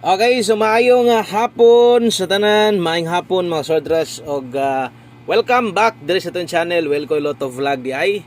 Okay, so maayong hapon sa tanan, maayong hapon mga Swordrush og welcome back diri sa atong channel, Welkoy Lotto Vlog di ay.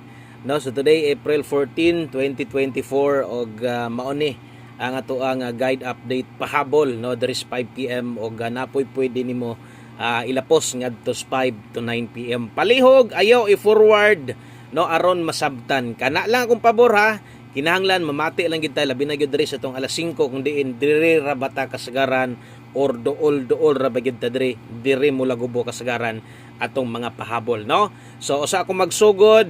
No, so today April 14, 2024 og mao ni ang ato ang guide update pahabol no there is 5 PM og napoy pwede nimo ilapos ngadto 5 to 9 PM. Palihog ayaw i-forward no aron masabtan. Kana lang akong pabor ha. Kinahanglan mamati lang gid tayo labi na gyud diri sa tong alas 5 kung diin diri ra bata kasagaran or dool ra ba gyud ta diri mula gubo kasagaran atong mga pahabol no. So usa ako magsugod.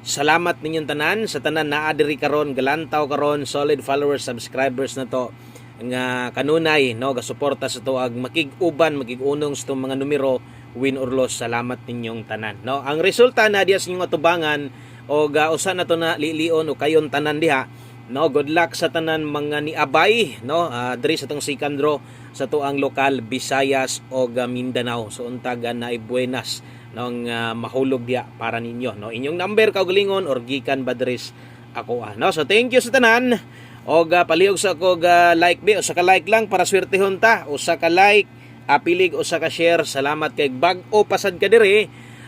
Salamat ninyong tanan sa tanan naa diri karon, galantaw karon, solid followers, subscribers na to nga kanunay no gasuporta sa tuag makig-uban makig-unong sa mga numero win or loss. Salamat ninyong tanan no. Ang resulta na diya sa inyong atubangan o usa na to na lilion o kayon tanan diha no. Good luck sa tanan mga niabay no diri sa tong second draw sa tuang lokal Visayas o Mindanao. So untag na buenas nang mahulog diha para ninyo no. Inyong number kaugalingon or gikan ba diri ako no. So thank you sa tanan og palihog sa ako like bi usa ka like lang para swertehon ta, usa ka like apilig usa ka share. Salamat kay bag-o pasad ka diri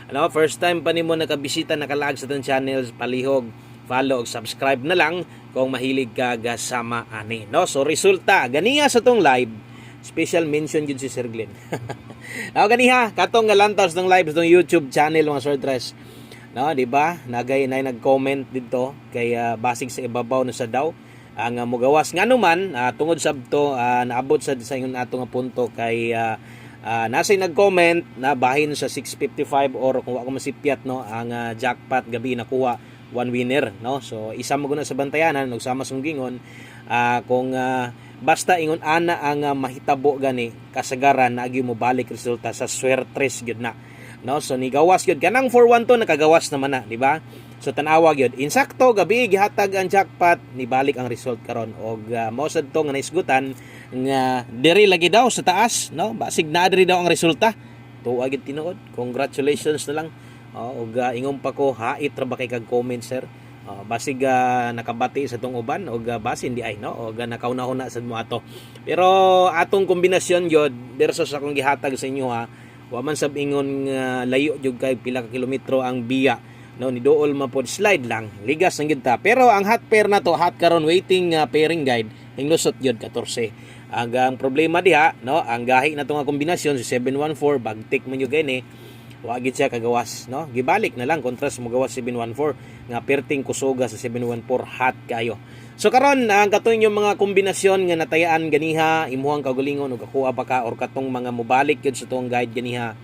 ano, first time pa nimo nakabisita nakalag sa tong channels, palihog follow ug subscribe na lang kung mahilig ka gasama ani no. So resulta ganiya sa tong live, special mention gyud si Sir Glenn. Ganiha katong galantaw sa tong live sa tong YouTube channel mga Swordrush no, di ba? Nagay nay nag-comment dito kay basig sa ibabaw na sa daw ang mugawas nganuman tungod sabto naabot sa ingon ato nga punto kay nasay nag-comment na bahin sa 655 or kung ako masipyat no ang jackpot gabi nakuha one winner no. So isa mo guna sa bantayanan ug sama sunggingon kung basta ingon ana ang mahitabo gani kasagaran na agi mo balik resulta sa swertres gyud na no. So ni gawas gyud kanang 412 nakagawas naman na di ba. So tanawa gyud insakto gabi gihatag ang jackpot ni balik ang result karon og mao sad to nga naisgutan nga diri lagi daw sa taas no, basig na diri daw ang resulta. Tuwa gyud tinuod. Congratulations na lang. Og ingon pa ko hait ra ba kay kag comment sir. Basig nakabati sa tong uban og basin di ay no og nakauna-una sad mo ato. Pero atong kombinasyon gyud versus akong gihatag sa inyo ha. Wa man sab ingon layo jud kay pila ka kilometro ang biya no, ni dool mapod slide lang ligas ang gid ta. Pero ang hot pair na to hot karon waiting pairing guide hinglusot gyud 14. Ang problema diha no, ang gahi na to nga kombinasyon si 714 bagtik man yung gani wa gid siya kagawas no. Gibalik na lang kontra sa magawas 714 nga perting kusoga sa 714 hot kayo. So karon ang katong yung mga kombinasyon nga natayaan ganiha imuhang kaugalingon ug kakuha pa ka or katong mga mobalik gyud sa tuong guide ganiha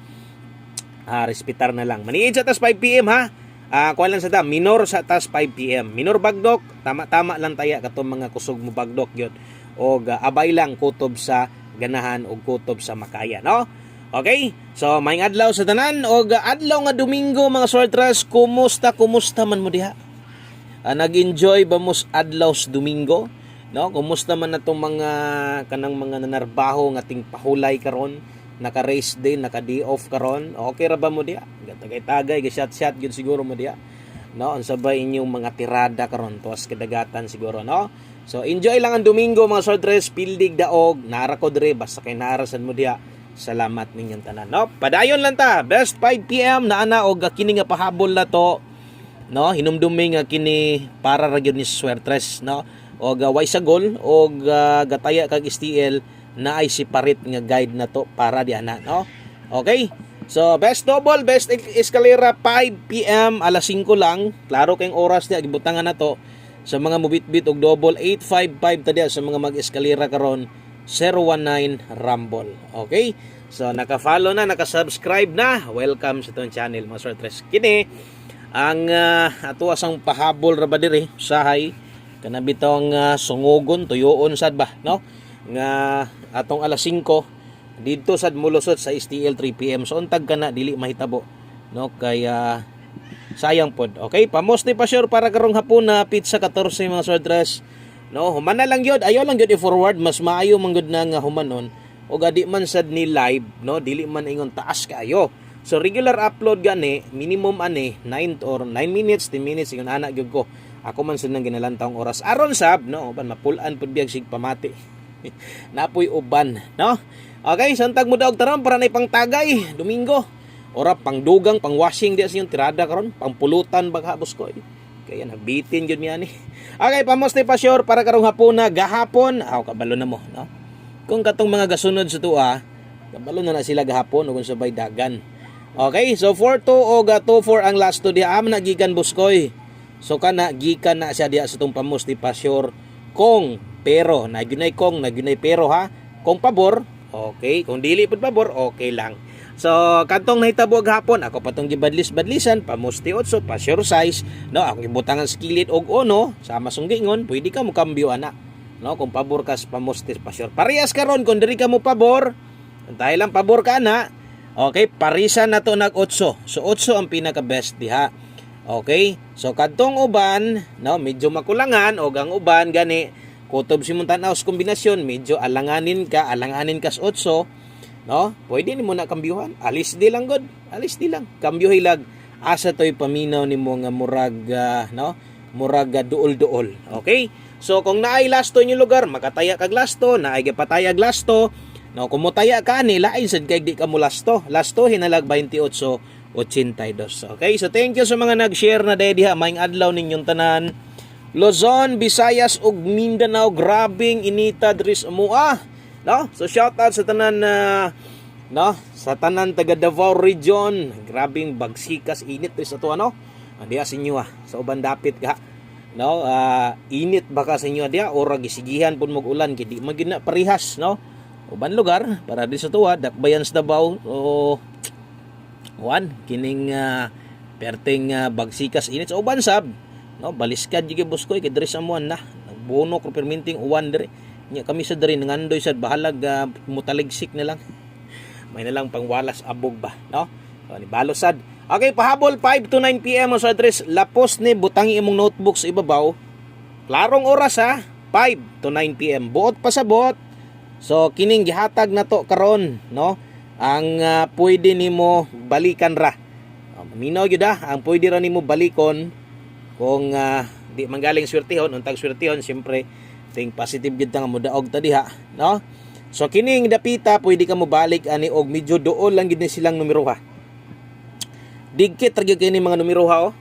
respetar na lang. Maniid sa tas 5 PM ha. Kuha lang sa ta minor sa tas 5 PM minor bagdok tama lang taya katong mga kusog mo bagdok gyud o abay lang kutob sa ganahan o kutob sa makaya no. Okay, so maayong adlaw sa tanan o adlaw nga Domingo mga Swordrush. Kumusta man mo diha? Nag-enjoy ba mo adlaw sa Domingo no? Kumusta man natong mga kanang mga nanarbaho nga ting pahulay karon, naka-race day, naka-day off karon? Okay ra ba mo diha? Tagay-tagay ga-shot gyud siguro mo diha no. Unsa ba inyong mga tirada karon tuwas kadagatan siguro no. So enjoy lang ang Domingo mga Swordrush. Pildig daog nara ko dire basta kay naarasan mo diha. Salamat ninyong tanan no. Padayon lang ta best 5 PM na ana og kini nga pahabol na to no. Hinumdumi nga kini para ra gyud ni Swordrush no. Og way sa goal og gataya kag STL na ay separate nga guide na to para di ana no. Okay. So best double, best escalera 5 PM alas 5 lang. Klaro kayong oras niya gibutangan na to. Sa mga mubitbit og double 855 tadi sa mga mag-eskalera karon 019 Rumble. Okay? So naka-follow na, naka-subscribe na. Welcome sa tong channel mga Swordrush. Kini ang ato asang pahabol ra ba diri sahay kana bitong sungugon tuyoon sad ba no nga atong alas 5 didto sad mulusot sa STL 3 PM. So untag kana dili mahitabo no kaya sayang pod. Okay, pamoste pa sure para karong hapon na pizza 14 mga Swordrush no. Human na lang gyud, ayo lang gyud i-forward, mas maayo man gyud na nga humanon o gadi man sad ni live no, dili man ingon taas kaayo. So regular upload gani minimum ani 9 or 9 minutes 10 minutes ingon ana gyud ko. Ako man sad nang ginalantaw oras aron sab no ban mapulan pud biyag sig pamati. Napoy uban, no? Okay, santag mo daw taram para na pang tagay, Domingo. Ora pang dugang, pang washing di sa yung tirada karon, pang pulutan baga Buskoy. Kaya nabitin yun niya ni. Okay, pamoste pa sure para karong hapon na gahapon. Kabalo na mo, no? Kung katong mga gasunod sa tuwa, kabalo na sila gahapon o kung sabay dagan. Okay, so 4-2 o 2-4 ang last to diha. Na gikan Buskoy. So kana gikan na siya diha sa tong pamoste pa sure. Kung pero, nagunay kong, nagunay pero ha. Kung pabor, okay. Kung dili pud pabor, okay lang. So, kantong nahitabo hapon, ako patong gibadlis-badlisan, pamusti otso, pa sure size, no, ako ibutangan skillet og ono, sama sunggingon, pwede ka mo kambyo ana. No, kung pabor ka pamusti pa sure. Parehas karon kung diri ka mo pabor, dahil lang pabor ka na. Okay, parisan na to nag otso. So otso ang pinaka best diha. Okay? So kadtong uban, no, medyo makulangan og ang uban gani kutob si mong tanaw sa kombinasyon, medyo alanganin ka sa otso. No? Pwede ni mo na kambyuhan. Alis di lang god. Alis di lang. Kambyo hilag. Asa to'y paminaw ni mo nga murag, no? Murag duol-duol. Okay? So, kung naay lasto yung lugar, makataya kag lasto, naay gapataya kag lasto. No? Kung mutaya ka ni, lain sad kay di ka mo lasto. Lasto, hinalag 28.82. Okay? So, thank you sa mga nag-share na diha. Maing adlaw ninyong tanan. Luzon, Visayas, ug Mindanao. Grabing inita dris amua. No? So shout out sa tanan no, sa tanan taga Davao region. Grabing bagsikas init sa to ano. Diha sa inyo sa uban dapit ka. No? Init baka sa inyo diha ora gisigihan pud mag ulan kay di magina parihas, no? Uban lugar para di sa tuwa dakbayan sa Davao o kining perting bagsikas init sa uban sab. No, baliskad jige Buskoy kay diri sa amuan na. Nagbuno ko perminting uwan diri. Nya kami sa diri nangandoy sad bahalag mutaligsik na lang. May na lang pangwalas abog ba, no? So, ni balosad. Okay, pahabol 5 to 9 PM sa address lapos ni butangi imong notebook sa ibabaw. Klarong oras ha, 5 to 9 PM. Buot pa sa buot. So kining gihatag na to karon, no? Ang pwede nimo balikan ra. Minaw gyud ang pwede ra nimo balikon kung di manggaling swertihon, untag swertihon siyempre ting positive gid nga mo daog ta diha, no? So kining dapita pwede ka mo balik ani og medyo duol lang gid ni silang numero ha. Digkit ra gyud kini mga numero ha, oh.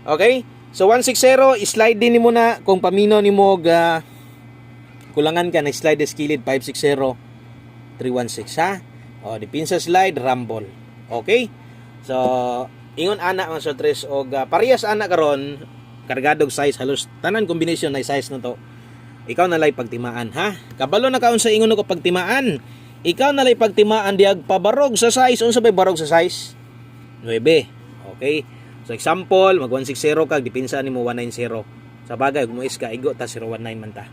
Okay? So 160 slide din nimo na kung paminaw nimo og kulangan ka na slide skilled 560 316 ha. O dipin sa slide rumble. Okay? So ingon ana mga sotres og parehas ana karon kargadog size halos tanan combination na size na to. Ikaw na lay pagtimaan ha. Kabalo na kaon sa ingon ko pagtimaan. Ikaw na lay pagtimaan diag pabarog sa size. Unsa bay barog sa size? 9. Okay? So example, mag 160 kag dipinsa nimo 190. Sa bagay kung mo is ka igo ta 019 man ta.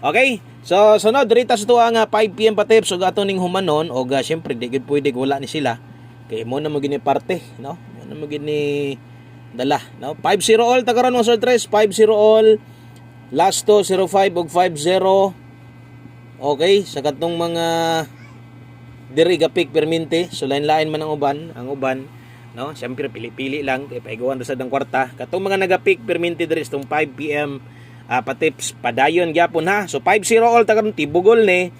Okay? So sunod diri ta sa tuwa nga 5 PM pa tips ug ato ning humanon ug syempre di gid pwede wala ni sila. Kay mo na mo gini parte, no? Mo na mo gini dala, no? 50 all ta karon mo sa 3, 50 all. Last to 05 ug 50. Okay, sa katong mga diri gapik perminti, so lain-lain man ang uban, no? Siyempre pili-pili lang kay paiguan sa dang kwarta. Katong mga nagapik perminti diri sa 5 PM pa-tips padayon gyapon ha. So 50 all ta karon tibugol ni.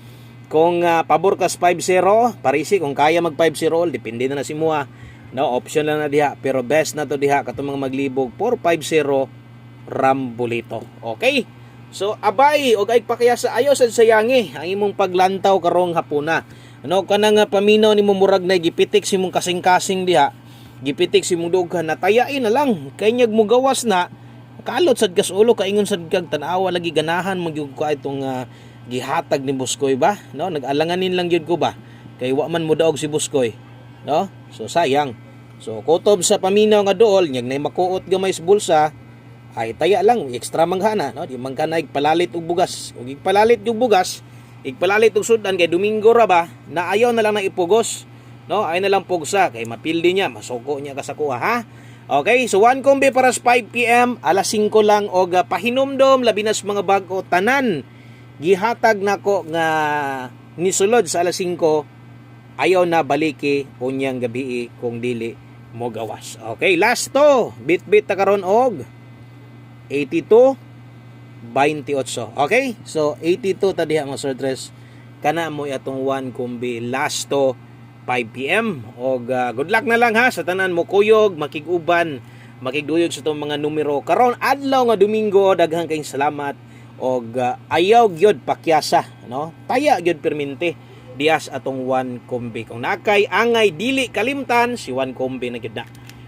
Kung pabor ka sa 50, parisi kung kaya mag 50 all, depende na si mua. No, option lang na diha, pero best na to diha katong mga maglibog 450 Rambolito. Okay? So abay og ay pakayasa ayo sad sayangi ang imong paglantaw karong hapuna. Ano kanang paminaw nimo murag na gipitik si mong kasing-kasing diha. Gipitik si mong dughan natayain na lang kay nyag mo gawas na kalot sad gas ulo kaingon sad kag tan-awa lagi ganahan mo gyud ko itong gihatag ni Buskoy ba, no? Nag-alanganin lang gyud ko ba kay wa man mo daog si Buskoy, no? So sayang. So kutob sa paminaw nga duol nyag nay makuot gamay sa bulsa ay taya lang extra manghana, no? Di man kana igpalalit og bugas. Ug igpalalit og bugas, igpalalit og sudan kay Domingo ra ba, na ayaw na lang na ipugos, no? Ay na lang pugsa kay mapildi niya, masuko niya ka sa kuha ha. Okay, so 1 kombi para sa 5 PM, alas 5 lang og pahinumdom labi na sa mga bag-o tanan. Gihatag nako nga nisulod sa alas 5 ayaw na baliki unyang gabi kung dili mo gawas. Okay, last to. Bit-bit ta karon og 82 28. Okay? So 82 ta diha mga sordres. Kana mo atong 1 kumbi last to 5 PM. Og good luck na lang ha sa tanan mo kuyog, makiguban, makigduyog sa itong mga numero karon adlaw nga Domingo. Daghang kayong salamat og ayaw gyud pakyasa, no? Taya gyud perminti dias atong 1 kombi. Kung nakay angay dili kalimtan si 1 kombi na gyud na.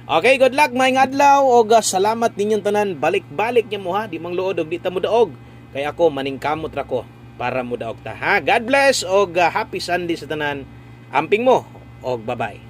Okay, good luck maayong adlaw og salamat ninyong tanan. Balik-balik niyo mo ha, di mang luod og di ta mo daog. Kay ako maningkamot ra ko para mo daog ta ha. God bless og happy Sunday sa tanan. Amping mo og bye-bye.